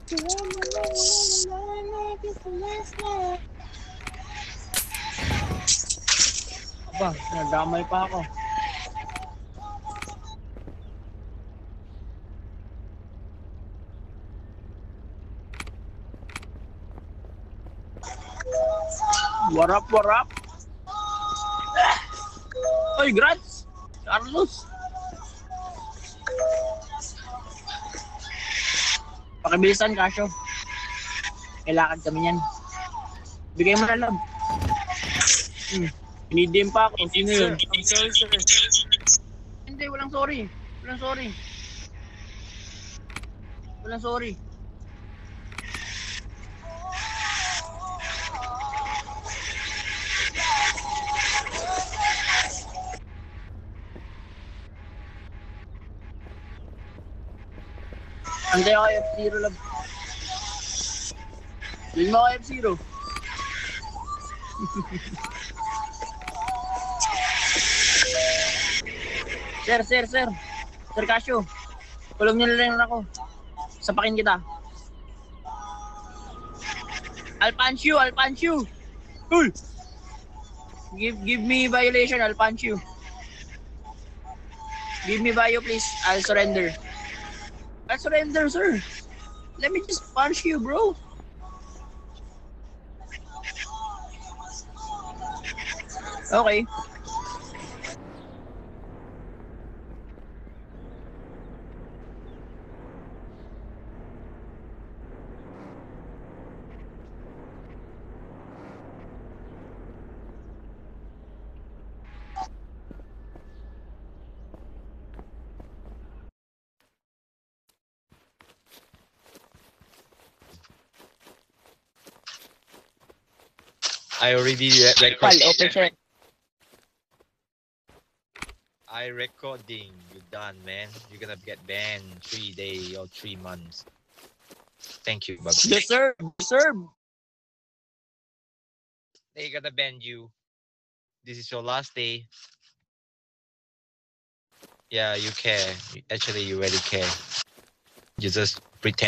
Aba, nadamay pa ako. What up, what up? Oy, Grats! Carlos! Pakibilisan, Kasyo. Kailangan kami yan. Bigay mo na lang. Pinidim pa ako. Sino yun? I'm sorry, sir. Hindi, walang sorry. Walang sorry. Walang sorry. Antay ako F0 lang. Yun mo ako F0. Sir. Sir Casio. Kulong niyo lang ako. Sapakin kita. I'll punch you. Uy! Give me violation, I'll punch you. Give me bio, please. I'll surrender. I'll surrender, sir. Let me just punch you, bro. Okay. I already recording. I recording. You done, man. You're gonna get banned 3 days or 3 months. Thank you, bye. Yes, sir. They're gonna ban you. This is your last day. Yeah, you care. Actually, you really care. You just pretend.